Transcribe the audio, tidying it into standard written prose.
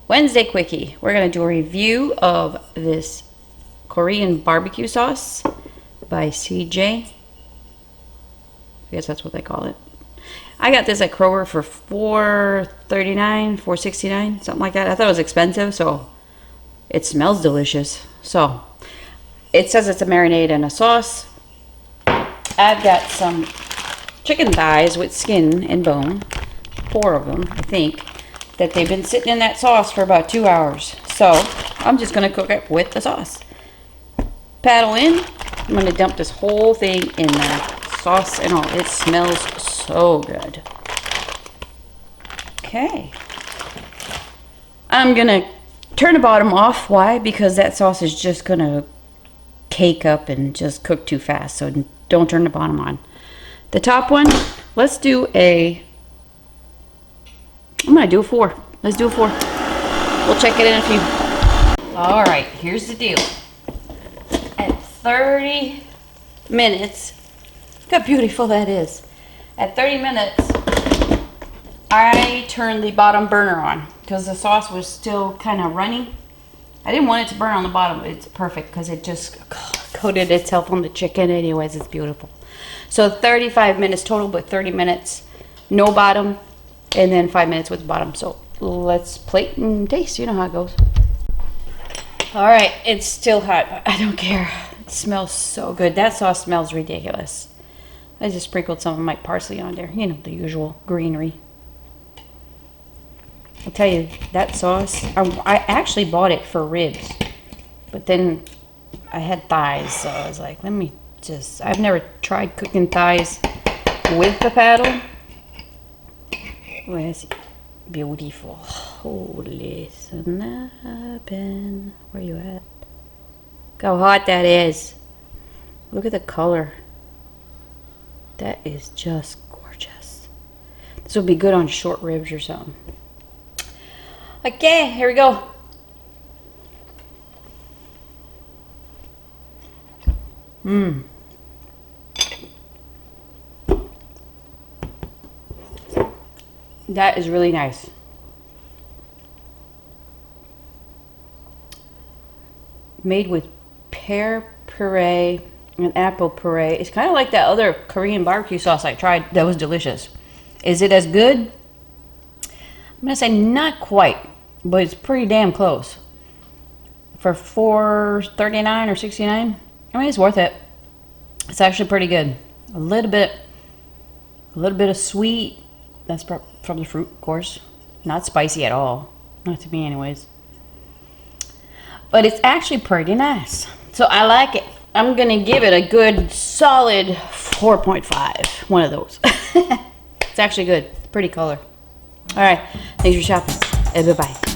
Wednesday quickie. We're gonna do a review of this Korean barbecue sauce by CJ. I guess that's what they call it. I got this at Kroger for $4.39, $4.69, something like that. I thought it was expensive, so it smells delicious. So it says it's a marinade and a sauce. I've got some chicken thighs with skin and bone, 4 of them, I think, that they've been sitting in that sauce for about 2 hours. So I'm just gonna cook it with the sauce. Paddle in. I'm gonna dump this whole thing in there, sauce and all. It smells so good. Okay. I'm gonna turn the bottom off. Why? Because that sauce is just gonna cake up and just cook too fast. So don't turn the bottom on. The top one, let's do a, I'm gonna do a 4. Let's do a 4. We'll check it in a few. All right, here's the deal. At 30 minutes, look how beautiful that is. At 30 minutes, I turned the bottom burner on because the sauce was still kind of runny. I didn't want it to burn on the bottom. It's perfect because it just coated itself on the chicken. Anyways, it's beautiful. So 35 minutes total, but 30 minutes no bottom, and then 5 minutes with the bottom. So let's plate and taste. You know how it goes. All right, it's still hot. I don't care. It smells so good. That sauce smells ridiculous. I just sprinkled some of my parsley on there. You know, the usual greenery. I'll tell you, that sauce, I actually bought it for ribs, but then I had thighs, so I was like, let me just, I've never tried cooking thighs with the paddle. Where's it? Beautiful. Holy snappin'. Where you at? Look how hot that is. Look at the color. That is just gorgeous. This would be good on short ribs or something. Okay, here we go. Mmm. That is really nice. Made with pear puree and apple puree. It's kind of like that other Korean barbecue sauce I tried that was delicious. Is it as good? I'm gonna say not quite, but it's pretty damn close. For $4.39 or $6.69, I mean, it's worth it. It's actually pretty good. A little bit of sweet. That's from the fruit, of course. Not spicy at all. Not to me, anyways. But it's actually pretty nice. So I like it. I'm gonna give it a good solid 4.5. One of those. It's actually good. Pretty color. All right. Thanks for shopping. Bye-bye.